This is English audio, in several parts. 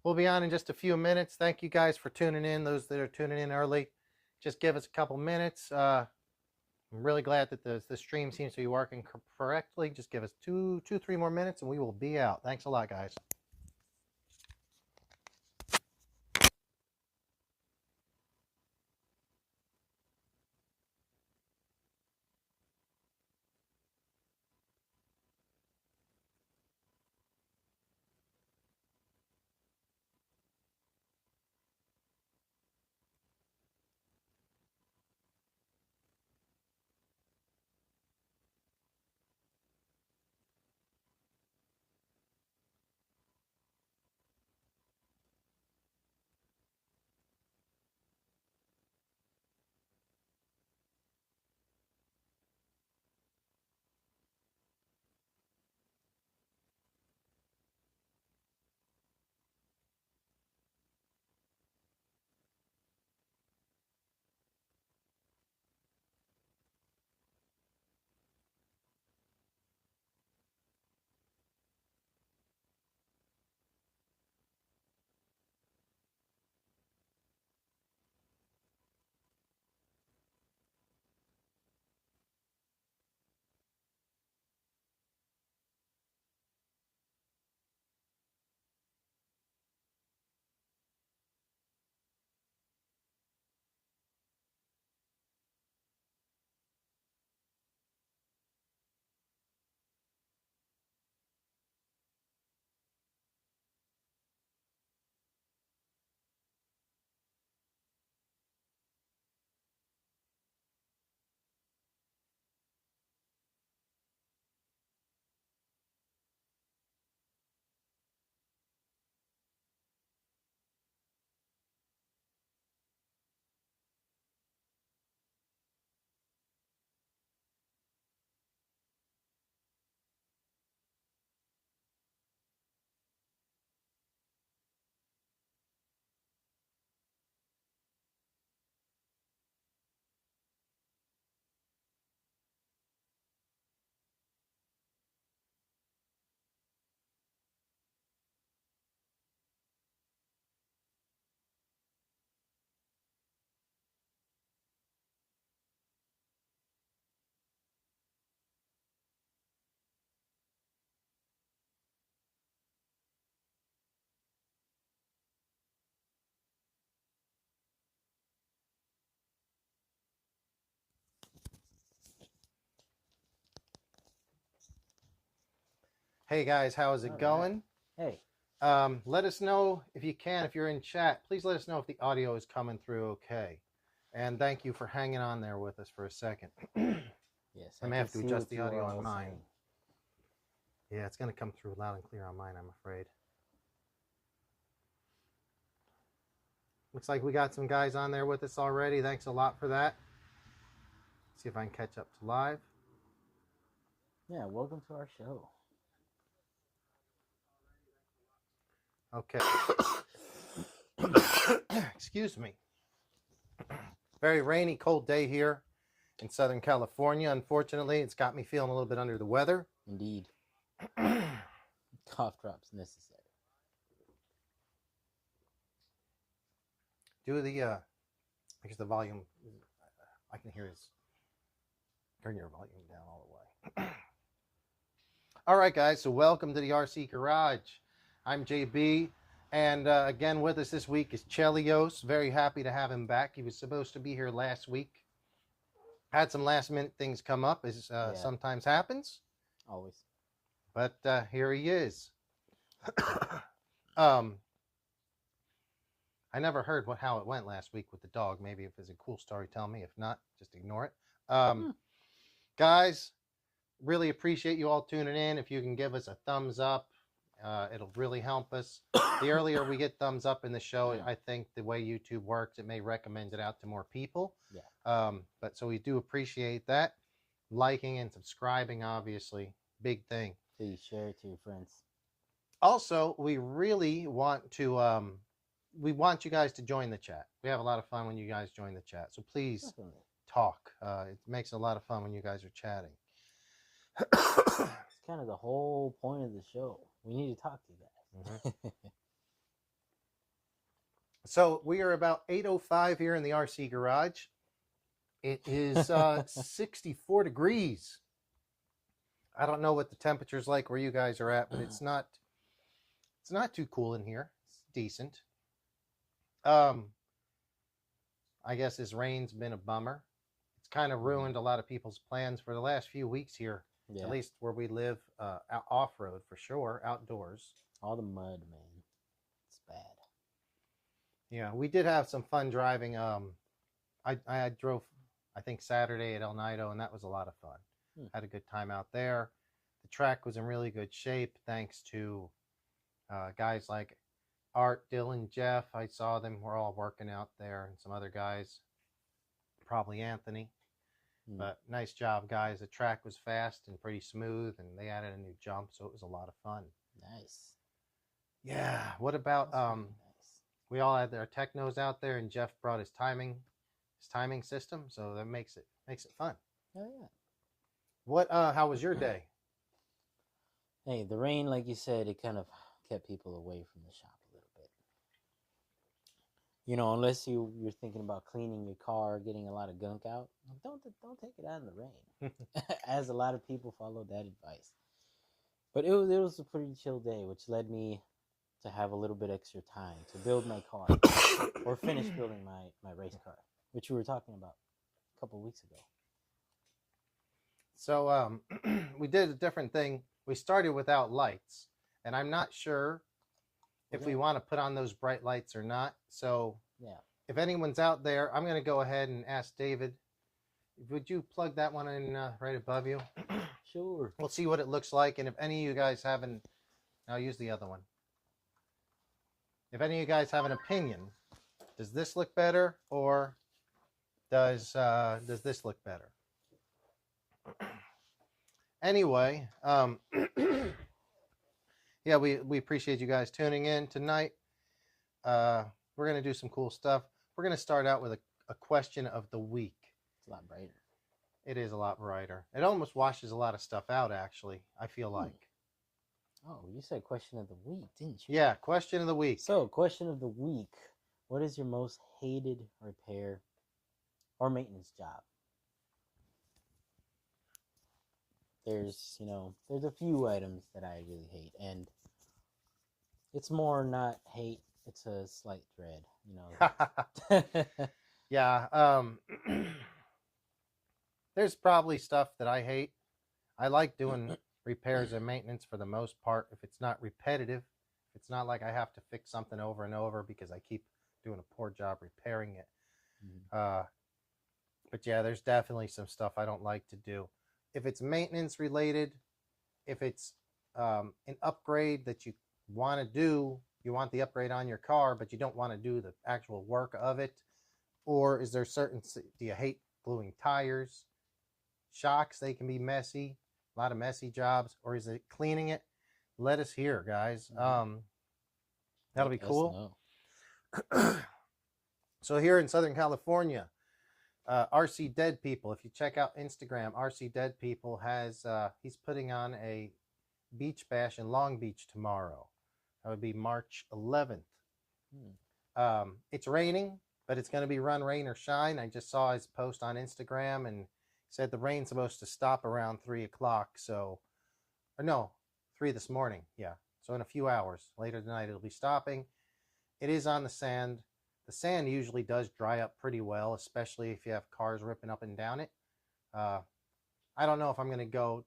We'll be on in just a few minutes. Thank you guys for tuning in. Those that are tuning in early, just give us a couple minutes. I'm really glad that the stream seems to be working correctly. Just give us two, 3 more minutes, and we will be out. Thanks a lot, guys. Hey guys, how is it going? Hey. Let us know if you can, if you're in chat, please let us know if the audio is coming through okay. And thank you for hanging on there with us for a second. Yes, I may have to adjust the audio on mine. Yeah, it's going to come through loud and clear on mine, I'm afraid. Looks like we got some guys on there with us already. Thanks a lot for that. See if I can catch up to live. Yeah, welcome to our show. Okay. Excuse me. Very rainy, cold day here in Southern California. Unfortunately, it's got me feeling a little bit under the weather. Indeed. Cough drops necessary. Do the, I guess the volume, I can hear is, turn your volume down all the way. All right, guys, so welcome to the RC Garage. I'm JB, and again with us this week is Chelios. Very happy to have him back. He was supposed to be here last week. Had some last minute things come up, as sometimes happens. Always. But here he is. I never heard how it went last week with the dog. Maybe if there's a cool story, tell me. If not, just ignore it. Guys, really appreciate you all tuning in. If you can give us a thumbs up, it'll really help us. The earlier we get thumbs up in the show, I think the way YouTube works, it may recommend it out to more people. Yeah. But so we do appreciate that. Liking and subscribing, obviously, big thing. Please share it to your friends. Also, we really want to we want you guys to join the chat. We have a lot of fun when you guys join the chat. So please talk. It makes a lot of fun when you guys are chatting. It's kind of the whole point of the show. We need to talk to you guys. So we are about 8:05 here in the RC garage. It is 64 degrees. I don't know what the temperature's like where you guys are at, but it's not too cool in here. It's decent. I guess this rain's been a bummer. It's kind of ruined a lot of people's plans for the last few weeks here, Yeah. at least where we live, off-road for sure, outdoors. All the mud, man. It's bad. Yeah, we did have some fun driving. I drove, I think, Saturday at El Nido, and that was a lot of fun. Had a good time out there. The track was in really good shape thanks to guys like Art, Dylan, Jeff. I saw them. We're all working out there, and some other guys, probably Anthony. But nice job, guys. The track was fast and pretty smooth, and they added a new jump, so it was a lot of fun. Nice. Yeah. What about Nice. we all had our technos out there, and Jeff brought his timing system, so that makes it fun. Oh yeah. What how was your day? Hey, the rain, like you said, it kind of kept people away from the shop a little bit. You know, unless you're thinking about cleaning your car, getting a lot of gunk out, don't take it out in the rain. As a lot of people followed that advice. But it was a pretty chill day, which led me to have a little bit extra time to build my car or finish building my race car, which we were talking about a couple of weeks ago. So we did a different thing. We started without lights, and I'm not sure if we want to put on those bright lights or not. So yeah, if anyone's out there, I'm going to go ahead and ask David, would you plug that one in right above you? sure. We'll see what it looks like, and if any of you guys haven't, I'll use the other one. If any of you guys have an opinion, does this look better or does this look better? Anyway, yeah, we appreciate you guys tuning in tonight. We're going to do some cool stuff. We're going to start out with a question of the week. It's a lot brighter. It is a lot brighter. It almost washes a lot of stuff out, actually, I feel like. Oh, you said question of the week, didn't you? Yeah, question of the week. So, question of the week. What is your most hated repair or maintenance job? There's a few items that I really hate, and it's more not hate, it's a slight dread, Yeah, there's probably stuff that I hate. I like doing repairs and maintenance for the most part if it's not repetitive. If it's not like I have to fix something over and over because I keep doing a poor job repairing it. But yeah, there's definitely some stuff I don't like to do. If it's maintenance related, if it's an upgrade that you want to do, you want the upgrade on your car, but you don't want to do the actual work of it, or is there do you hate gluing tires, shocks? They can be messy, a lot of messy jobs, or is it cleaning it? Let us hear, guys. That'll be cool. So here in Southern California, RC Dead People, if you check out Instagram, RC Dead People has he's putting on a beach bash in Long Beach tomorrow. That would be March 11th. It's raining, but it's going to be run, rain, or shine. I just saw his post on Instagram and said the rain's supposed to stop around 3 o'clock. So, or no, 3 this morning. Yeah. So in a few hours later tonight, it'll be stopping. It is on the sand. The sand usually does dry up pretty well, especially if you have cars ripping up and down it. I don't know if I'm going to go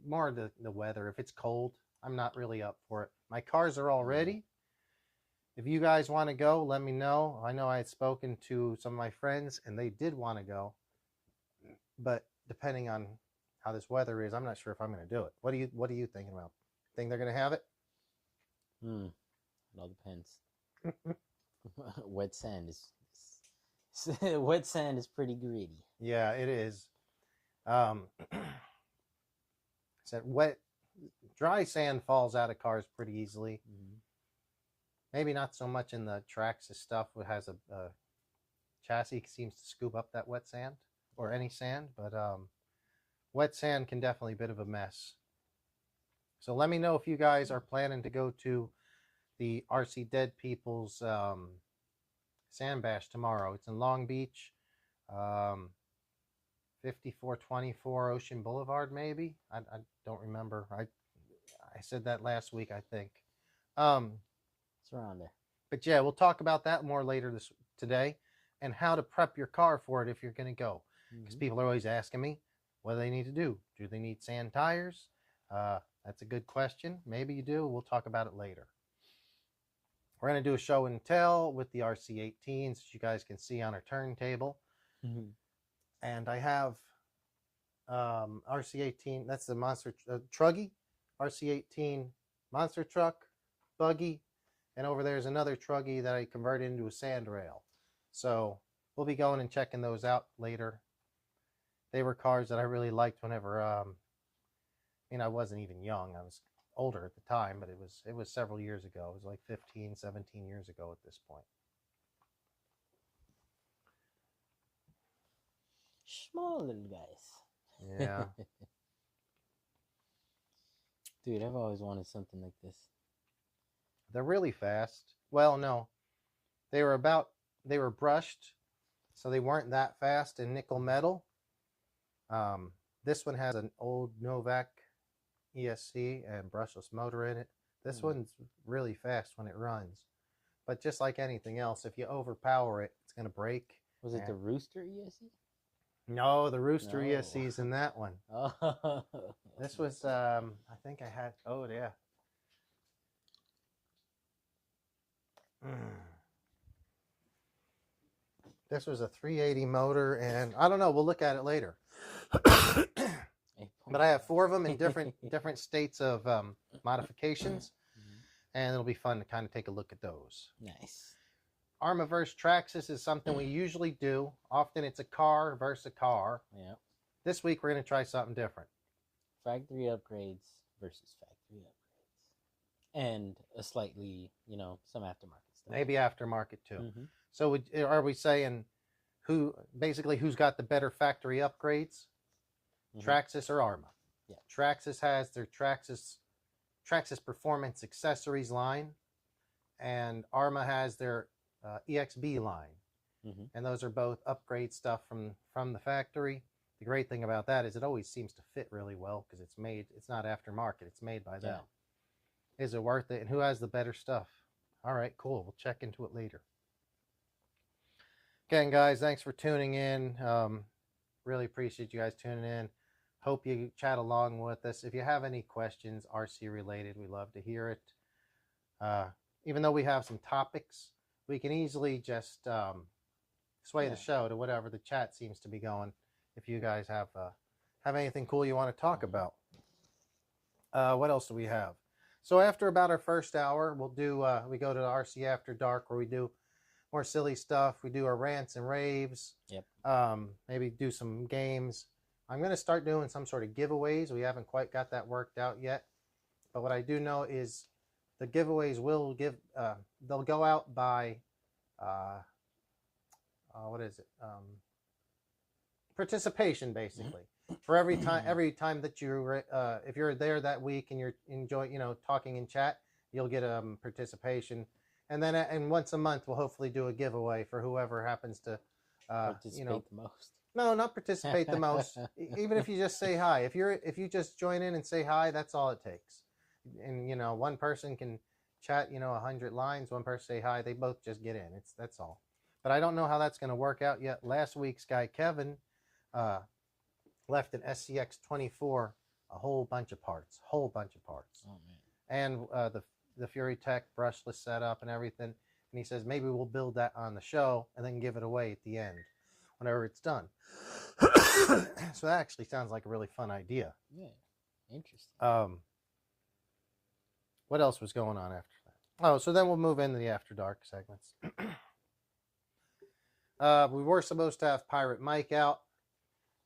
more the weather. If it's cold, I'm not really up for it. My cars are all ready. If you guys want to go, let me know. I know I had spoken to some of my friends, and they did want to go. But depending on how this weather is, I'm not sure if I'm going to do it. What are you thinking about? Think they're going to have it? It all depends. Wet sand is wet sand is pretty gritty. Yeah, it is. Said dry sand falls out of cars pretty easily. Maybe not so much in the Traxxas stuff. It has a chassis seems to scoop up that wet sand or any sand, but wet sand can definitely be a bit of a mess. So let me know if you guys are planning to go to the RC Dead People's Sand Bash tomorrow. It's in Long Beach, 5424 Ocean Boulevard, maybe. I don't remember. I said that last week, I think. It's around there. But yeah, we'll talk about that more later today, and how to prep your car for it if you're going to go. Because people are always asking me, what do they need to do? Do they need sand tires? That's a good question. Maybe you do. We'll talk about it later. We're going to do a show and tell with the RC18s, as you guys can see on our turntable. And I have RC18, that's the monster Truggy, RC18 monster truck, buggy, and over there's another Truggy that I converted into a sand rail. So we'll be going and checking those out later. They were cars that I really liked whenever, I wasn't even young. I was older at the time, but it was several years ago. It was like 15, 17 years ago at this point. Small little guys. Yeah. Dude, I've always wanted something like this. They're really fast. Well, no. They were brushed, so they weren't that fast in nickel metal. This one has an old Novak ESC and brushless motor in it. This one's really fast when it runs. But just like anything else, if you overpower it, it's going to break. Was it the Rooster ESC? No, the Rooster ESC's in that one. Oh. This was, I think I had, oh yeah. This was a 380 motor, and I don't know, we'll look at it later. But I have 4 of them in different states of modifications, and it'll be fun to kind of take a look at those. Nice. Arrma versus Traxxas is something we usually do. Often it's a car versus a car. Yeah. This week we're going to try something different. Factory upgrades versus factory upgrades. And a slightly, some aftermarket stuff. Maybe aftermarket too. So are we saying who's got the better factory upgrades? Traxxas or Arrma? Yeah. Traxxas has their Traxxas Performance Accessories line, and Arrma has their EXB line. And those are both upgrade stuff from the factory. The great thing about that is it always seems to fit really well because it's not aftermarket, it's made by them. Yeah. Is it worth it? And who has the better stuff? All right, cool. We'll check into it later. Again, guys, thanks for tuning in. Really appreciate you guys tuning in. Hope you chat along with us. If you have any questions, RC related, we love to hear it. Even though we have some topics, we can easily just sway the show to whatever the chat seems to be going. If you guys have anything cool you want to talk about. What else do we have? So after about our first hour, we'll do we go to the RC After Dark, where we do more silly stuff. We do our rants and raves. Yep. Maybe do some games. I'm going to start doing some sort of giveaways. We haven't quite got that worked out yet. But what I do know is the giveaways will they'll go out by, what is it? Participation, basically. For every time that you, if you're there that week and you're enjoying, talking in chat, you'll get participation. And then, and once a month, we'll hopefully do a giveaway for whoever happens to, participate the most. No, not participate the most. Even if you just say hi. If you just join in and say hi, that's all it takes. And one person can chat 100 lines. One person say hi. They both just get in. That's all. But I don't know how that's going to work out yet. Last week's guy Kevin left an SCX 24, a whole bunch of parts. Oh man. And the Fury Tech brushless setup and everything. And he says maybe we'll build that on the show and then give it away at the end, whenever it's done. So that actually sounds like a really fun idea. Yeah, interesting. What else was going on after that? Oh, so then we'll move into the After Dark segments. We were supposed to have Pirate Mike out,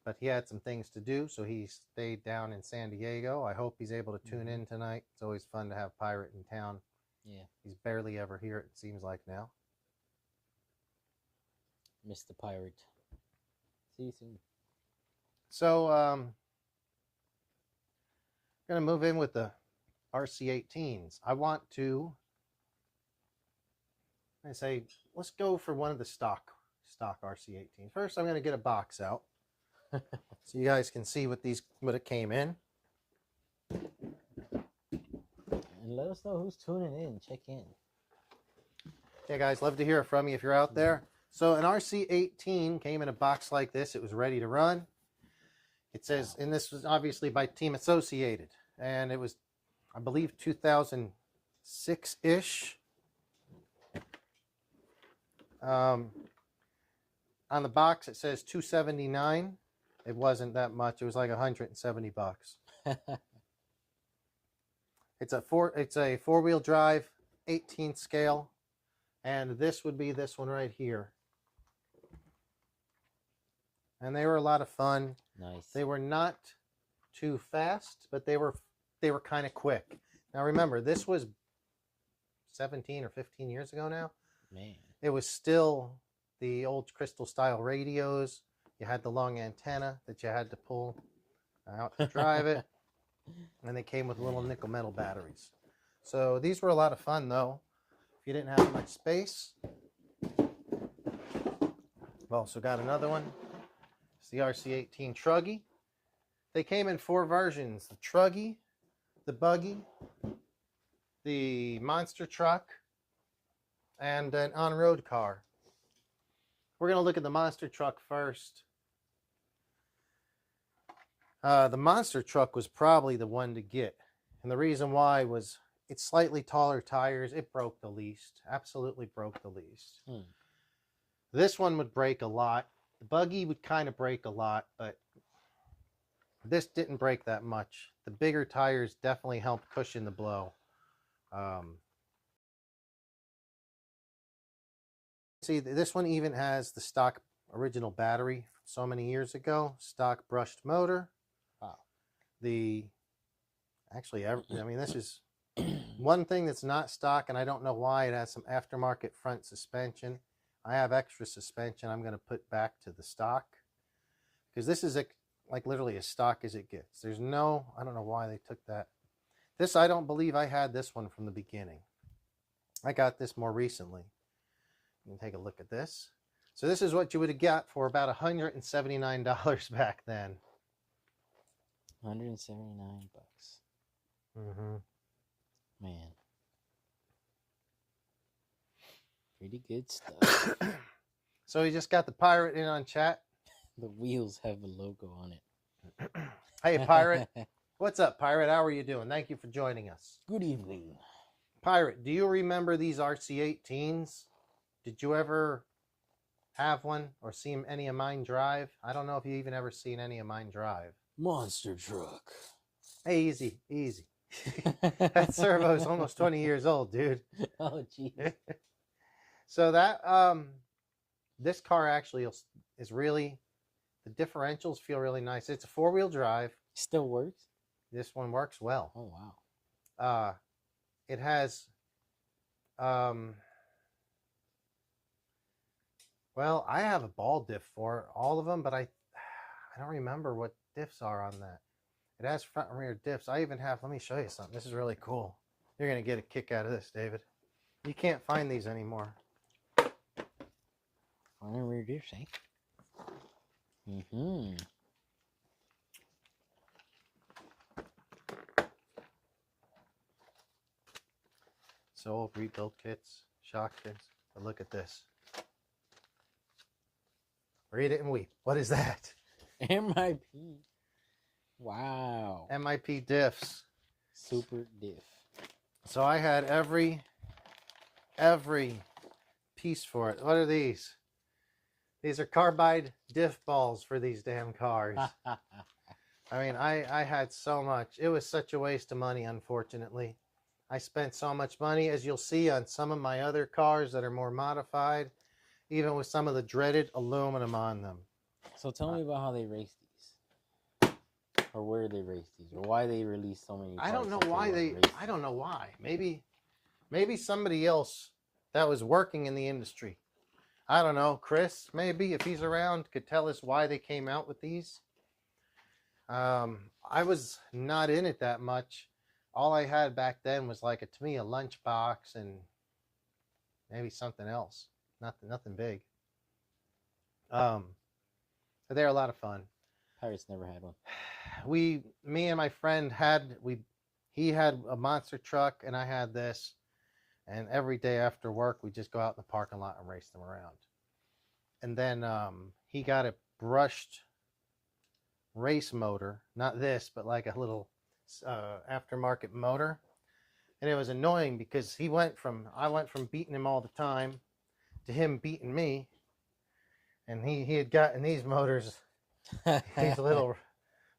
but he had some things to do, so he stayed down in San Diego. I hope he's able to tune in tonight. It's always fun to have Pirate in town. Yeah. He's barely ever here, it seems like now. Mr. Pirate. See you soon. So, I'm going to move in with the RC18s. I want to... I say, let's go for one of the stock RC18. First, I'm going to get a box out so you guys can see what it came in. And let us know who's tuning in. Check in. Yeah, guys, love to hear from you if you're out there. So an RC18 came in a box like this. It was ready to run. It says, and this was obviously by Team Associated, and it was, I believe, 2006-ish. On the box, it says $279. It wasn't that much. It was like $170. It's a four-wheel drive, 18th scale, and this would be this one right here. And they were a lot of fun. Nice. They were not too fast, but they were kind of quick. Now remember, this was 17 or 15 years ago now. Man. It was still the old crystal style radios. You had the long antenna that you had to pull out to drive it. And they came with little nickel metal batteries. So these were a lot of fun though. If you didn't have much space. We've also got another one. It's the RC18 Truggy. They came in 4 versions: the Truggy, the Buggy, the Monster Truck, and an on-road car. We're going to look at the Monster Truck first. The Monster Truck was probably the one to get. And the reason why was it's slightly taller tires. It broke the least. Absolutely broke the least. This one would break a lot. The Buggy would kind of break a lot, but this didn't break that much. The bigger tires definitely helped cushion the blow. See, this one even has the stock original battery from so many years ago. Stock brushed motor. Wow. This is one thing that's not stock, and I don't know why. It has some aftermarket front suspension. I have extra suspension I'm going to put back to the stock, because this is like literally as stock as it gets. I don't know why they took that. This, I don't believe I had this one from the beginning. I got this more recently. You can take a look at this. So this is what you would have got for about $179 back then. 179 bucks. Man. Pretty good stuff. So we just got the Pirate in on chat. The wheels have a logo on it. Hey, Pirate. What's up, Pirate? How are you doing? Thank you for joining us. Good evening. Pirate, do you remember these RC18s? Did you ever have one or see any of mine drive? I don't know if you even ever seen any of mine drive. Monster truck. Hey, easy. That servo is almost 20 years old, dude. Oh, jeez. So that this car actually is really, the differentials feel really nice. It's a 4-wheel drive. Still works? This one works well. Oh, wow. It has well, I have a ball diff for all of them, but I don't remember what diffs are on that. It has front and rear diffs. I even have, let me show you something. This is really cool. You're going to get a kick out of this, David. You can't find these anymore. Front and rear diffs, eh? Mm-hmm. So old rebuild kits, shock kits. But look at this. Read it and weep. What is that? MIP. Wow. MIP diffs. Super diff. So I had every piece for it. What are these? These are carbide diff balls for these damn cars. I mean, I had so much. It was such a waste of money, unfortunately. I spent so much money, as you'll see on some of my other cars that are more modified, even with some of the dreaded aluminum on them. So tell me about how they race these. Or where they race these. Or why they release so many parts. I don't know why I don't know why. Maybe somebody else that was working in the industry. I don't know. Chris, maybe, if he's around, could tell us why they came out with these. I was not in it that much. All I had back then was like, to me, a lunchbox and maybe something else. Nothing big. But they're a lot of fun. Pirates never had one. Me and my friend he had a monster truck and I had this, and every day after work we just go out in the parking lot and race them around. And then he got a brushed race motor, not this, but like a little aftermarket motor, and it was annoying because I went from beating him all the time to him beating me, and he had gotten these motors, these little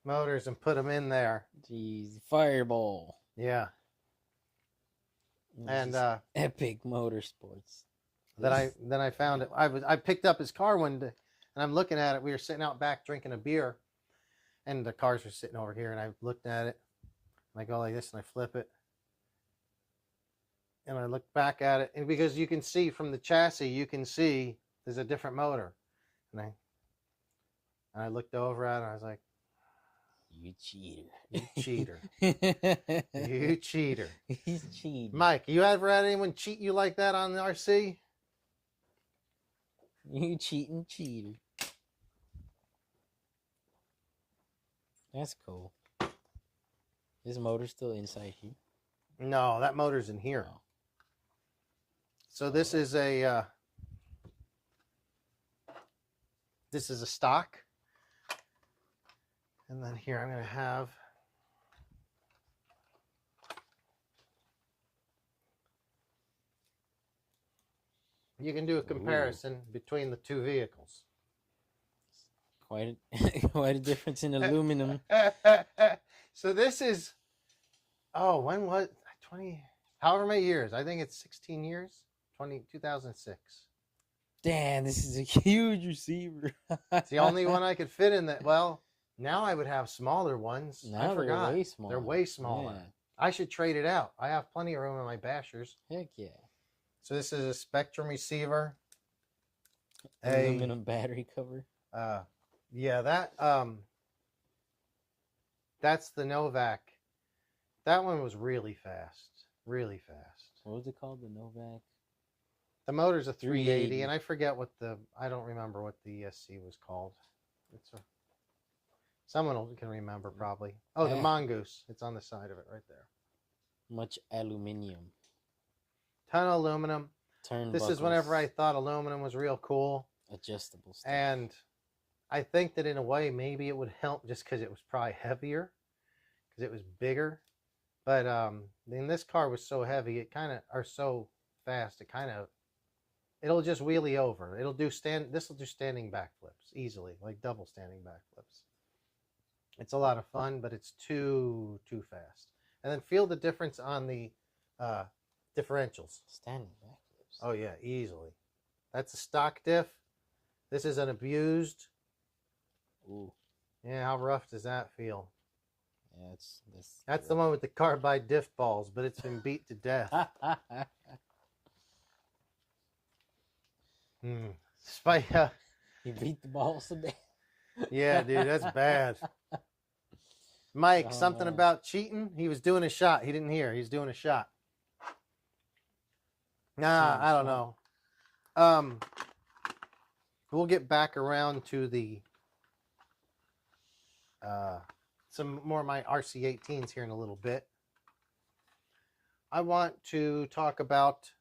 motors, and put them in there. Jeez, Fireball. Yeah. And epic motorsports. Then I found it. I picked up his car one day, and I'm looking at it. We were sitting out back drinking a beer, and the cars were sitting over here, and I looked at it, and I go like this, and I flip it, and I look back at it, and because you can see from the chassis, you can see there's a different motor, and I looked over at it, and I was like, "You cheater! You cheater! You cheater!" He's cheating. Mike, you ever had anyone cheat you like that on the RC? You cheating cheater. That's cool. This motor's still inside here? No, that motor's in here. Oh. So this is a stock. And then here I'm going to have you can do a comparison between the two vehicles. Quite a difference in aluminum. So this is, when was 20? However many years? I think it's 16 years. 2006. Damn, this is a huge receiver. It's the only one I could fit in that. Well, now I would have smaller ones. Now I forgot. they're way smaller. They're way smaller. Yeah. I should trade it out. I have plenty of room in my bashers. Heck yeah. So this is a Spectrum receiver. Aluminum battery cover. Yeah, that's the Novak. That one was really fast. Really fast. What was it called? The Novak? The motor's a 380, 380. and I don't remember what the ESC was called. Someone can remember probably. Oh, the Mongoose. It's on the side of it right there. Much aluminium. Ton of aluminum. This is whenever I thought aluminum was real cool. Adjustable stuff. And I think that in a way maybe it would help just because it was probably heavier, because it was bigger. But then this car was so heavy, or so fast, it'll just wheelie over. This will do standing backflips easily, like double standing backflips. It's a lot of fun, but it's too fast. And then feel the difference on the differentials. Standing backflips. Oh yeah, easily. That's a stock diff. This is an abused. Ooh. Yeah, how rough does that feel? Yeah, that's the one with the carbide diff balls, but it's been beat to death. You beat the balls to death. Yeah, dude, that's bad. Mike, something about cheating? He was doing a shot. He didn't hear. He's doing a shot. Nah, I don't know. We'll get back around to the some more of my RC18s here in a little bit. I want to talk about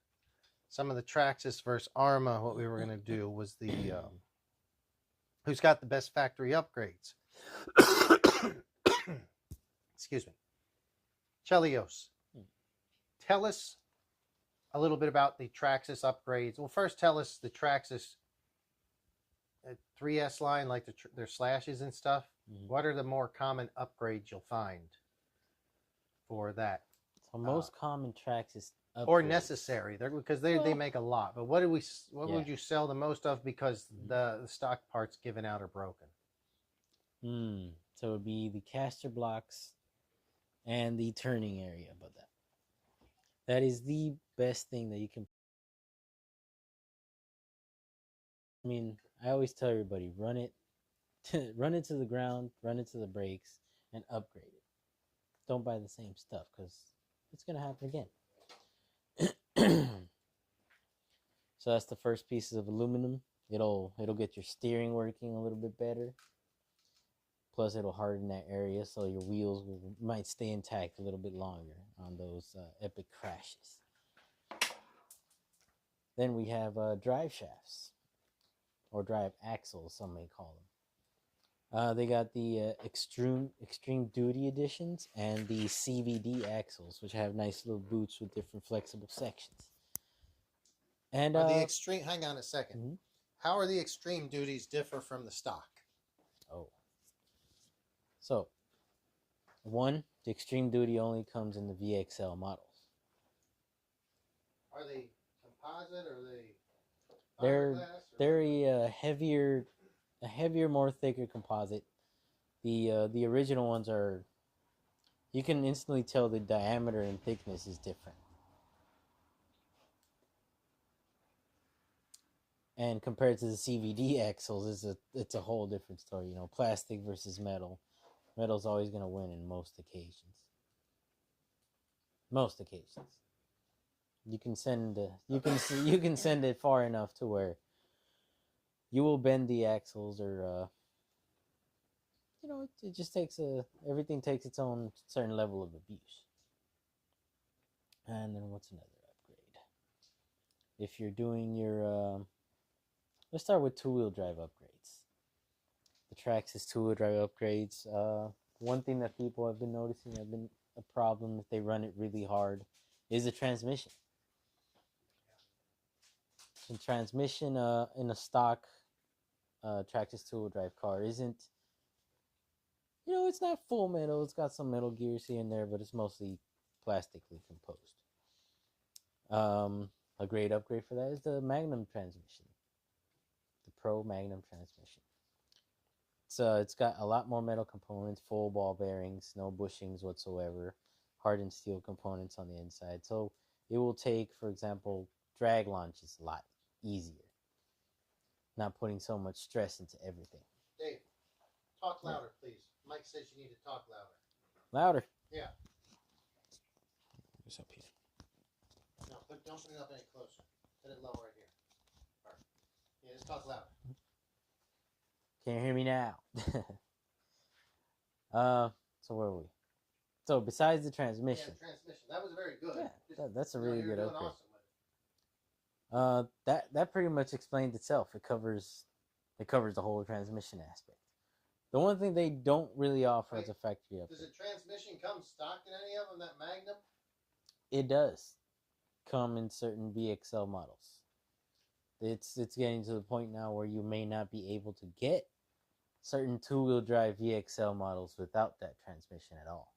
some of the Traxxas versus Arrma. What we were going to do was the who's got the best factory upgrades. Excuse me. Chelios. Tell us a little bit about the Traxxas upgrades. Well, first tell us the Traxxas 3S line, like their slashes and stuff. Mm-hmm. What are the more common upgrades you'll find for that? So most common Traxxas upgrades. Or necessary, because they make a lot. But what would you sell the most of because the stock parts given out are broken? So it would be the caster blocks and the turning area above that. That is the best thing that you can. I mean, I always tell everybody, run it to the ground, run it to the brakes, and upgrade it. Don't buy the same stuff because it's going to happen again. So that's the first piece of aluminum. It'll get your steering working a little bit better. Plus, it'll harden that area so your wheels might stay intact a little bit longer on those epic crashes. Then we have drive shafts, or drive axles, some may call them. They got the extreme duty editions and the CVD axles, which have nice little boots with different flexible sections. And the extreme. Hang on a 2nd. Mm-hmm. How are the extreme duties differ from the stock? So, one, the extreme duty only comes in the VXL models. Are they composite? Or They're a heavier, more thicker composite. The original ones are. You can instantly tell the diameter and thickness is different. And compared to the CVD axles, it's a whole different story. Plastic versus metal. Metal's always going to win in most occasions. You can send it far enough to where you will bend the axles, or it just takes everything takes its own certain level of abuse. And then what's another upgrade? If you're doing your let's start with two-wheel drive upgrades. The Traxxas two-wheel drive upgrades. One thing that people have been noticing have been a problem if they run it really hard is the transmission. The transmission in a stock Traxxas two-wheel drive car isn't, it's not full metal. It's got some metal gears here and there, but it's mostly plastically composed. A great upgrade for that is the Magnum transmission. The Pro Magnum transmission. It's got a lot more metal components, full ball bearings, no bushings whatsoever, hardened steel components on the inside. So it will take, for example, drag launches a lot easier. Not putting so much stress into everything. Dave, talk louder, please. Mike says you need to talk louder. Louder? Yeah. What's up here? No, don't put it up any closer. Put it lower right here. Perfect. Yeah, just talk louder. Can you hear me now? So where were we? So besides the transmission. Yeah, transmission. That was very good. Yeah, that's a really good upgrade. Awesome. That pretty much explains itself. It covers the whole transmission aspect. The one thing they don't really offer is a factory upgrade. Does the transmission come stock in any of them, that Magnum? It does come in certain VXL models. It's getting to the point now where you may not be able to get certain two-wheel drive VXL models without that transmission at all.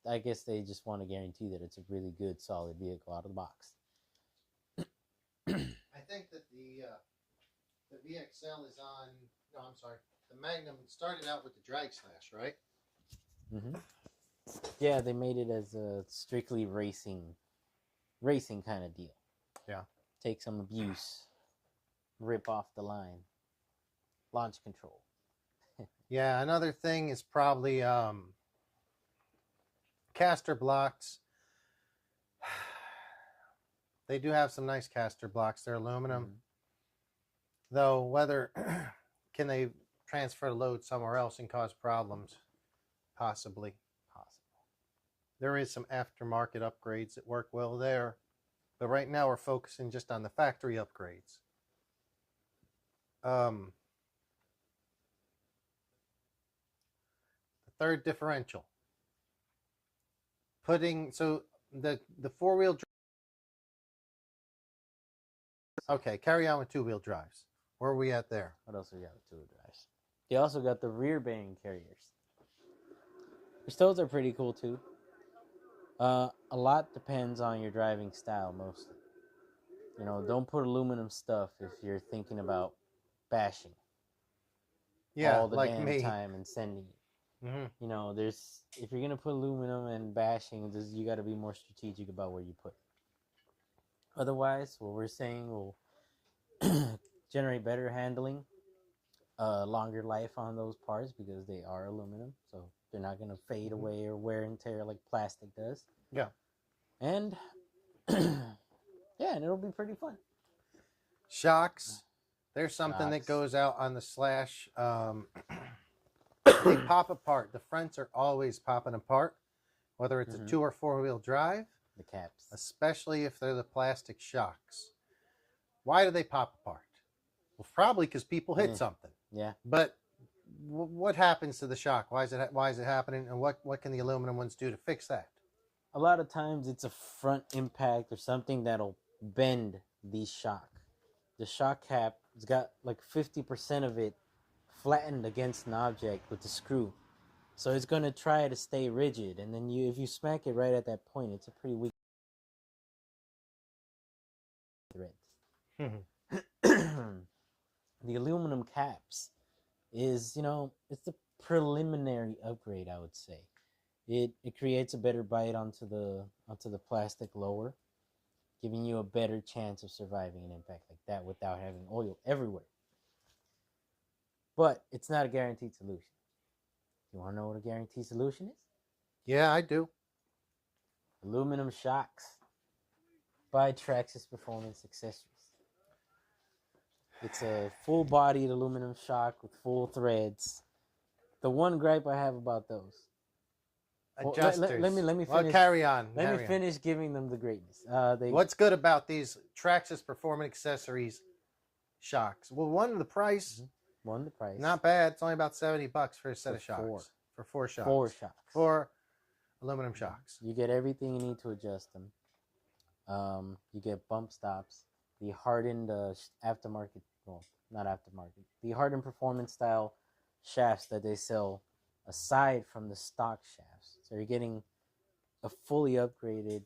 I guess they just want to guarantee that it's a really good, solid vehicle out of the box. I think that the VXL is on. No, I'm sorry. The Magnum started out with the drag slash, right? Mm-hmm. Yeah, they made it as a strictly racing kind of deal. Yeah. Take some abuse, rip off the line, launch control. Yeah, another thing is probably caster blocks. They do have some nice caster blocks. They're aluminum. Mm-hmm. Though whether can they transfer load somewhere else and cause problems? Possibly. There is some aftermarket upgrades that work well there. But right now we're focusing just on the factory upgrades. The third differential. So the four-wheel drive. Okay, carry on with two-wheel drives. Where are we at there? What else we got with two-wheel drives? They also got the rear bearing carriers. Which those are pretty cool too. A lot depends on your driving style mostly. Don't put aluminum stuff if you're thinking about bashing. Yeah, all the like damn me. time and sending it. Mm-hmm. If you're gonna put aluminum and bashing, you got to be more strategic about where you put it. Otherwise, what we're saying will generate better handling, longer life on those parts because they are aluminum, so they're not gonna fade away or wear and tear like plastic does. Yeah. And and it'll be pretty fun. Shocks. There's something that Shocks. goes out on the Slash. They pop apart. The fronts are always popping apart, whether it's a 2 or 4-wheel drive, The caps. especially if they're the plastic shocks. Why do they pop apart? Well, probably because people hit something. Yeah. But what happens to the shock? Why is it happening? And what can the aluminum ones do to fix that? A lot of times it's a front impact or something that'll bend the shock. The shock cap has got like 50% of it flattened against an object with the screw. So it's going to try to stay rigid. And then if you smack it right at that point, it's a pretty weak thread. The aluminum caps is, it's a preliminary upgrade, I would say. It creates a better bite onto the plastic lower, giving you a better chance of surviving an impact like that without having oil everywhere. But it's not a guaranteed solution. You want to know what a guaranteed solution is? Yeah, I do. Aluminum shocks by Traxxas Performance Accessories. It's a full-bodied aluminum shock with full threads. The one gripe I have about those. Adjusters. Let me finish. Well, carry on. Let me finish giving them the greatness. What's good about these Traxxas Performance Accessories shocks? Well, one, the price. One, the price. Not bad. It's only about $70 for a set of shocks. For 4 shocks. 4 shocks. 4 aluminum shocks. You get everything you need to adjust them. You get bump stops. The hardened aftermarket, well, not aftermarket. The hardened performance style shafts that they sell aside from the stock shafts. So you're getting a fully upgraded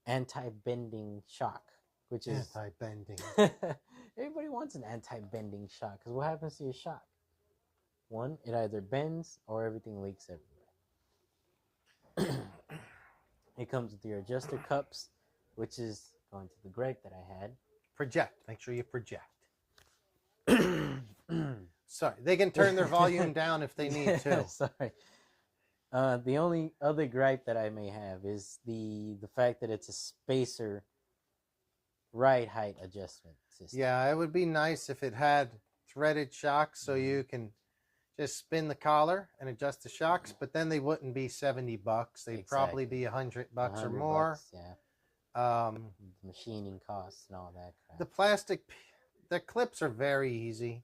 anti-bending shock, which is anti-bending. Everybody wants an anti-bending shock because what happens to your shock? One, it either bends or everything leaks everywhere. It comes with your adjuster cups, which is going to the gripe that I had. Project. Make sure you project. Sorry, they can turn their volume down if they need to. Sorry. The only other gripe that I may have is the fact that it's a spacer ride height adjustment system. Yeah, it would be nice if it had threaded shocks so you can just spin the collar and adjust the shocks, but then they wouldn't be $70. They'd probably be $100 or more. Yeah. Machining costs and all that crap. The clips are very easy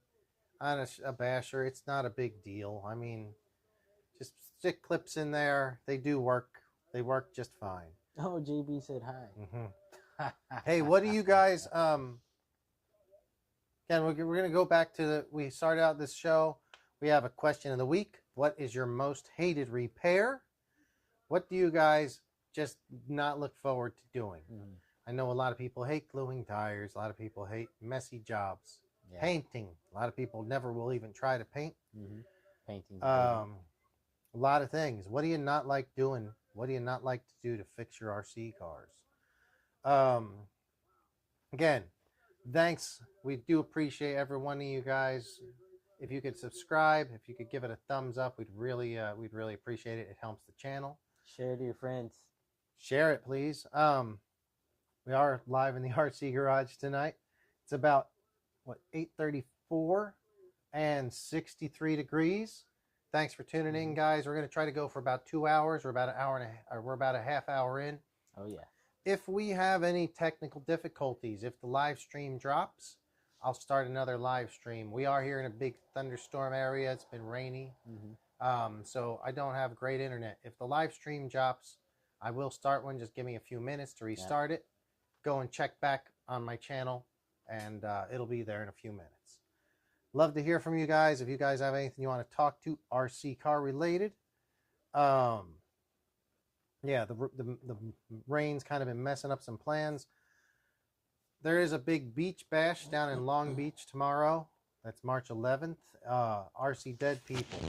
on a basher. It's not a big deal. I mean, just stick clips in there. They do work. They work just fine. Oh, JB said hi. Mm-hmm. Hey, what do you guys? Again, we're gonna go back to we started out this show. We have a question of the week. What is your most hated repair? What do you guys just not look forward to doing? Mm-hmm. I know a lot of people hate gluing tires. A lot of people hate messy jobs. Yeah. Painting. A lot of people never will even try to paint. Mm-hmm. Painting. A lot of things. What do you not like doing? What do you not like to do to fix your RC cars? Again, thanks. We do appreciate every one of you guys. If you could subscribe, if you could give it a thumbs up, we'd really appreciate it. It helps the channel. Share it to your friends. Share it, please. We are live in the RC Garage tonight. It's about 8:34 and 63 degrees. Thanks for tuning in, guys. We're going to try to go for about 2 hours. We're about an hour and we're about a half hour in. Oh yeah. If we have any technical difficulties, if the live stream drops, I'll start another live stream. We are here in a big thunderstorm area. It's been rainy. Mm-hmm. So I don't have great internet. If the live stream drops, I will start one. Just give me a few minutes to restart it. Go and check back on my channel, and it'll be there in a few minutes. Love to hear from you guys. If you guys have anything you want to talk to RC car related. Yeah, the rain's kind of been messing up some plans. There is a big beach bash down in Long Beach tomorrow. That's March 11th. RC Dead People.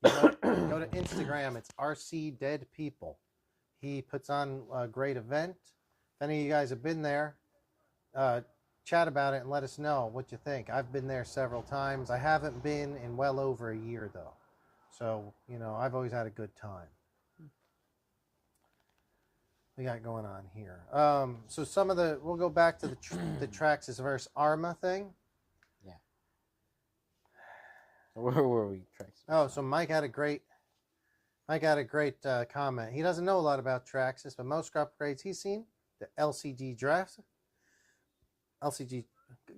Go to Instagram. It's RC Dead People. He puts on a great event. If any of you guys have been there, chat about it and let us know what you think. I've been there several times. I haven't been in well over a year, though. So, I've always had a good time. we got going on here? So some of the we'll go back to the Traxxas versus Arrma thing. Yeah. Where were we? Traxxas. Oh, so Mike had a great comment. He doesn't know a lot about Traxxas, but most upgrades he's seen, the LCG drafts, LCG,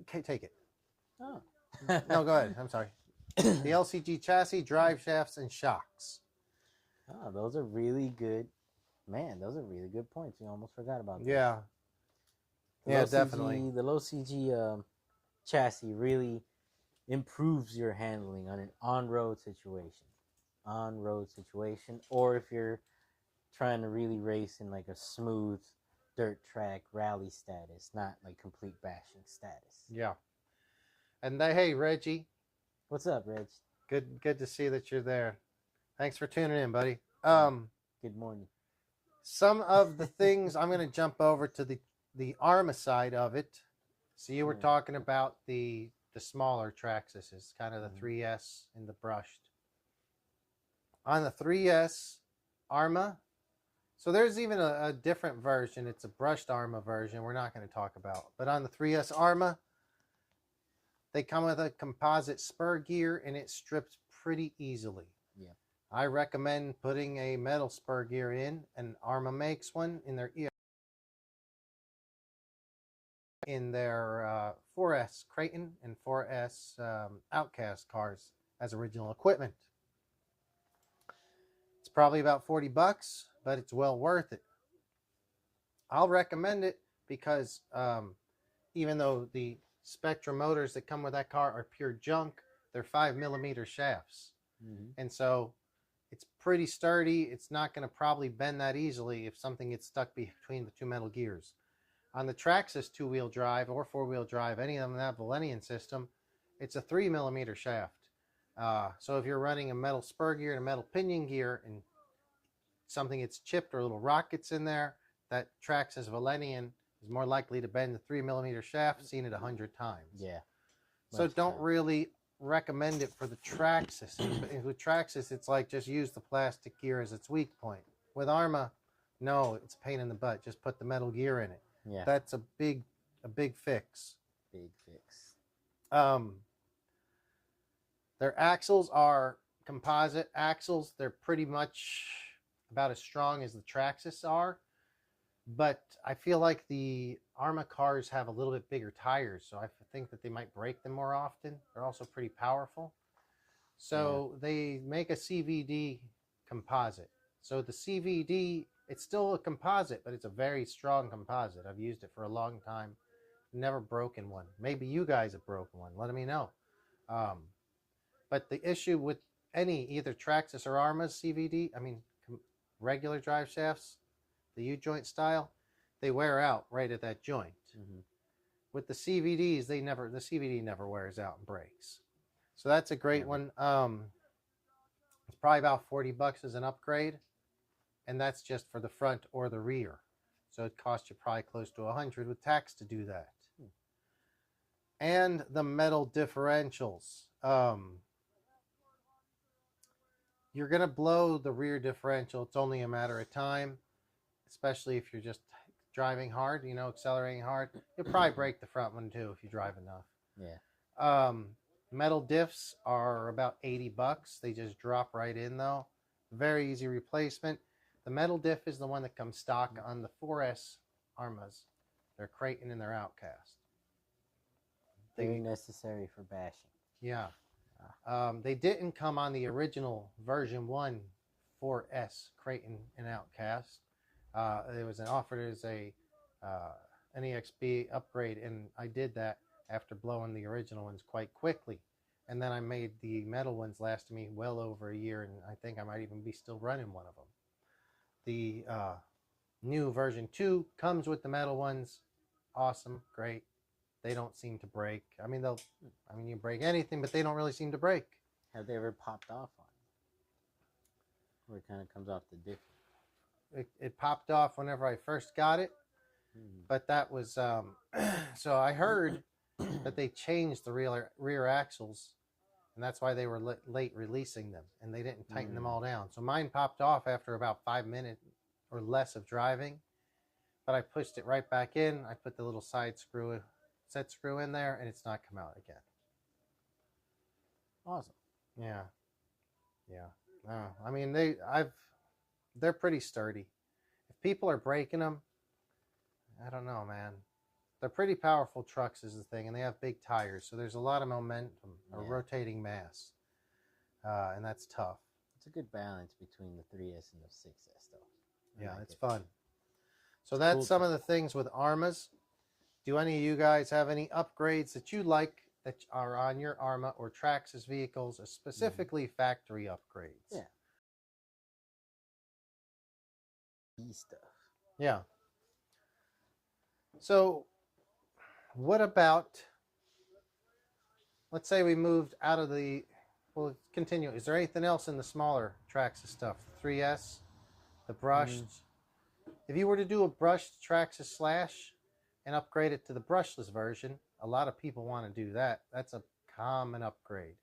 okay, take it. Oh. No, go ahead. I'm sorry. The LCG chassis, drive shafts, and shocks. Oh, those are really good. Man, those are really good points. You almost forgot about that. Yeah. Yeah, definitely. The low CG chassis really improves your handling on an on-road situation. Or if you're trying to really race in like a smooth dirt track rally status, not like complete bashing status. Yeah. And hey, Reggie. What's up, Reg? Good to see that you're there. Thanks for tuning in, buddy. Good morning. Some of the things I'm going to jump over to the Arrma side of it. So you were talking about the smaller Traxxas, is kind of the 3S and the brushed. On the 3S Arrma, so there's even a different version. It's a brushed Arrma version we're not going to talk about. But on the 3S Arrma, they come with a composite spur gear and it strips pretty easily. Yeah. I recommend putting a metal spur gear in, and Arrma makes one in their 4S Creighton and 4S Outcast cars as original equipment. It's probably about $40, but it's well worth it. I'll recommend it because even though the Spectra motors that come with that car are pure junk, they're 5mm shafts. And so it's pretty sturdy. It's not going to probably bend that easily if something gets stuck between the two metal gears. On the Traxxas 2-wheel drive or 4-wheel drive, any of them that Valenian system, it's a 3mm shaft. So if you're running a metal spur gear and a metal pinion gear and something gets chipped or a little rock gets in there, that Traxxas Valenian is more likely to bend the 3mm shaft. Seen it 100 times. Yeah. So don't really recommend it for the Traxxas. With Traxxas, it's like just use the plastic gear as its weak point. With Arrma, no, it's a pain in the butt. Just put the metal gear in it. Yeah. That's a big fix. Big fix. Their axles are composite axles. They're pretty much about as strong as the Traxxas are, but I feel like the Arrma cars have a little bit bigger tires, so I think that they might break them more often. They're also pretty powerful. So they make a CVD composite. So the CVD, it's still a composite, but it's a very strong composite. I've used it for a long time. Never broken one. Maybe you guys have broken one. Let me know. But the issue with either Traxxas or Arrma's CVD, regular drive shafts, the U-joint style, they wear out right at that joint. With the CVDs, the CVD never wears out and breaks. So that's a great one. It's probably about $40 as an upgrade, and that's just for the front or the rear. So it costs you probably close to $100 with tax to do that. And the metal differentials. You're going to blow the rear differential. It's only a matter of time, especially if you're just driving hard, accelerating hard. You'll probably break the front one too if you drive enough. Yeah. Metal diffs are about $80. They just drop right in though. Very easy replacement. The metal diff is the one that comes stock on the 4S Arrmas. They're Creighton and they're Outcast. Very necessary for bashing. Yeah. They didn't come on the original version 1 4S Creighton and Outcast. It was offered as a NEXB upgrade, and I did that after blowing the original ones quite quickly. And then I made the metal ones last me well over a year, and I think I might even be still running one of them. The new version 2 comes with the metal ones. Awesome, great. They don't seem to break. You break anything, but they don't really seem to break. Have they ever popped off on you? Where it kind of comes off the diff? It popped off whenever I first got it, but that was so I heard that they changed the rear axles, and that's why they were late releasing them, and they didn't tighten them all down. So mine popped off after about 5 minutes or less of driving, but I pushed it right back in. I put the little side screw, set screw in there, and it's not come out again. Awesome. Yeah, yeah. I mean, they're pretty sturdy. If people are breaking them, I don't know, man. They're pretty powerful trucks is the thing, and they have big tires, so there's a lot of momentum or rotating mass, and that's tough. It's a good balance between the 3S and the 6S, though. Yeah, it's fun. So that's cool some of the things with Arrmas. Do any of you guys have any upgrades that you like that are on your Arrma or Traxxas vehicles, specifically factory upgrades? Yeah. Stuff. Yeah. So what about, let's say we moved out of the, well, continue. Is there anything else in the smaller Traxxas stuff? 3S, the brushed. If you were to do a brushed Traxxas Slash and upgrade it to the brushless version, a lot of people want to do that. That's a common upgrade.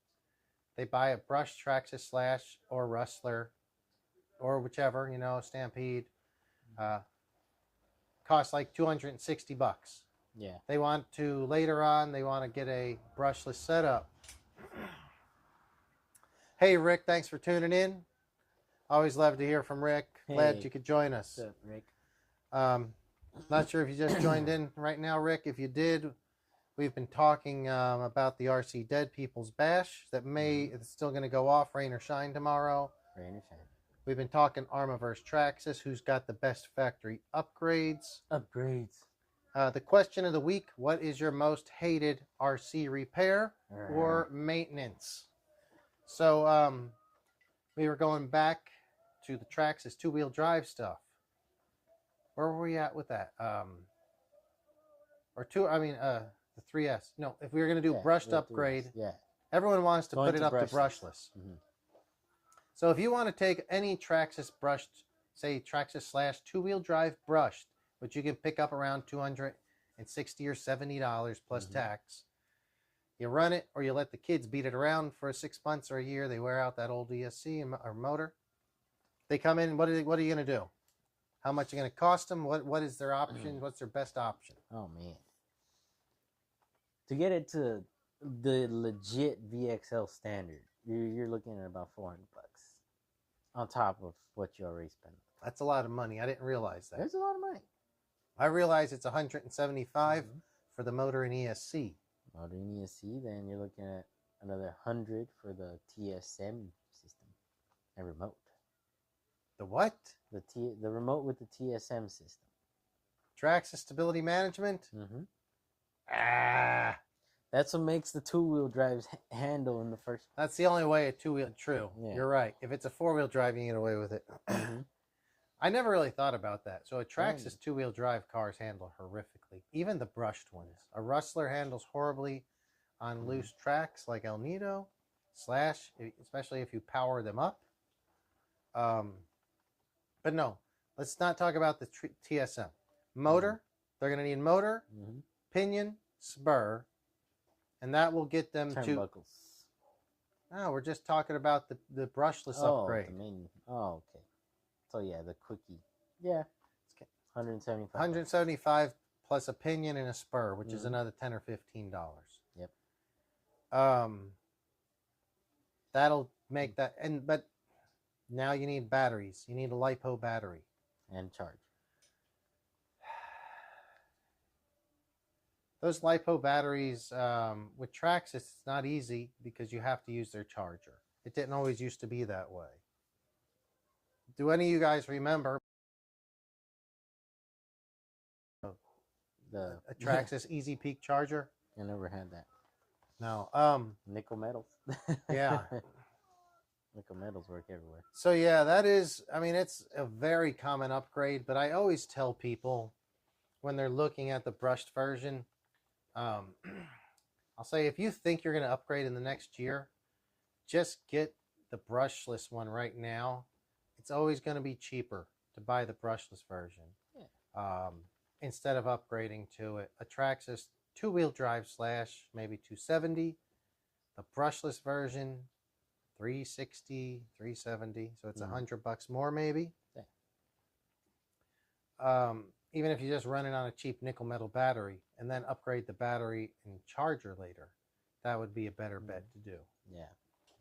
They buy a brushed Traxxas Slash or Rustler or whichever, Stampede. Costs like $260. Yeah. They want to, later on, they want to get a brushless setup. Hey, Rick, thanks for tuning in. Always love to hear from Rick. Glad you could join us. What's up, Rick? Not sure if you just joined in right now, Rick. If you did, we've been talking about the RC Dead People's Bash that it's still going to go off, rain or shine tomorrow. Rain or shine. We've been talking Arrma versus Traxxas, who's got the best factory upgrades. The question of the week, what is your most hated RC repair or maintenance? So we were going back to the Traxxas two-wheel drive stuff. Where were we at with that? The 3S. No, if we were going to do brushed upgrade, everyone wants to put it up to brushless. So if you want to take any Traxxas brushed, say Traxxas Slash two-wheel drive brushed, which you can pick up around $260 or $70 plus tax, you run it or you let the kids beat it around for 6 months or a year. They wear out that old ESC or motor. They come in, what are you going to do? How much are you going to cost them? What is their option? What's their best option? Oh, man. To get it to the legit VXL standard, you're looking at about $400 on top of what you already spent. That's a lot of money. I didn't realize that. There's a lot of money. I realize it's $175 for the motor and ESC. Motor and ESC, then you're looking at another $100 for the TSM system and remote. The what? The remote with the TSM system. Traxxas Stability Management? That's what makes the two-wheel drives handle in the first. That's the only way a two-wheel. True. Yeah. You're right. If it's a four-wheel drive, you can get away with it. I never really thought about that. So a Traxxas two-wheel drive cars handle horrifically. Even the brushed ones. A Rustler handles horribly on loose tracks like El Nido, Slash, especially if you power them up. But no, let's not talk about the TSM. Motor, they're going to need motor, pinion, spur, and that will get them turnbuckles. No, we're just talking about the brushless upgrade. Okay. So yeah, the quickie. Yeah. $175. $175 plus a pinion and a spur, which is another $10 or $15. Yep. That'll make that, but now you need batteries. You need a LiPo battery and charge. Those LiPo batteries with Traxxas, it's not easy because you have to use their charger. It didn't always used to be that way. Do any of you guys remember a Traxxas Easy Peak charger? I never had that. No. Nickel metals. Yeah. Nickel metals work everywhere. So yeah, that is, it's a very common upgrade, but I always tell people when they're looking at the brushed version, I'll say if you think you're going to upgrade in the next year, just get the brushless one right now. It's always going to be cheaper to buy the brushless version instead of upgrading to it. A Traxxas two-wheel drive Slash, maybe $270. The brushless version, $360, $370. So it's $100 more maybe. Yeah. even if you just run it on a cheap nickel metal battery and then upgrade the battery and charger later, that would be a better bet to do. Yeah,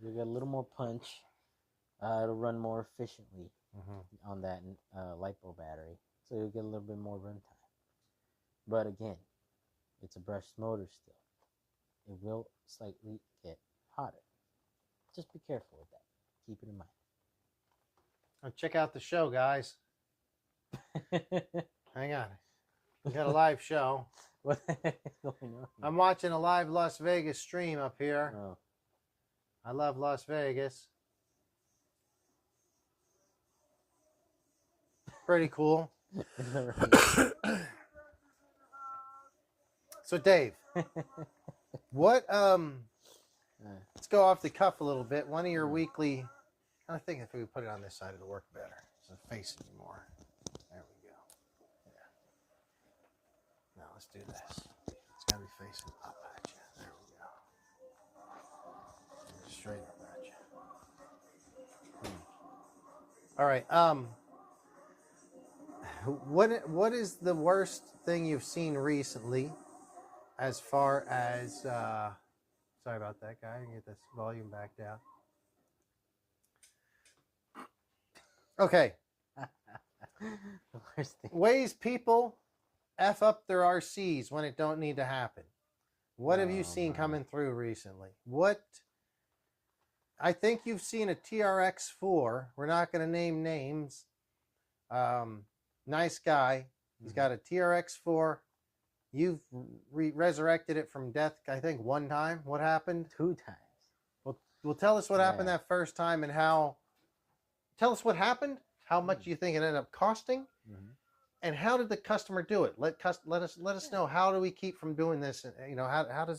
you get a little more punch. It'll run more efficiently on that LiPo battery, so you'll get a little bit more runtime. But again, it's a brushed motor still. It will slightly get hotter. Just be careful with that. Keep it in mind. Now check out the show, guys. Hang on. We got a live show. What the heck is going on? I'm watching a live Las Vegas stream up here. Oh. I love Las Vegas. Pretty cool. So Dave, what let's go off the cuff a little bit. One of your weekly, I think if we put it on this side it'll work better. It doesn't face anymore. There we go. Yeah. Now let's do this. It's gotta be facing up at you. There we go. Straight up at you. All right. What is the worst thing you've seen recently as far as sorry about that, guy. I can get this volume back down. Okay. The worst thing. Ways people F up their RCs when it don't need to happen. What have you seen coming through recently? What I think you've seen a TRX4. We're not going to name names. Nice guy. He's got a TRX4. You've resurrected it from death, I think, one time. What happened? 2 times. Well, tell us what happened that first time and how. Tell us what happened, how much you think it ended up costing, and how did the customer do it? Let us know. How do we keep from doing this? You know, how does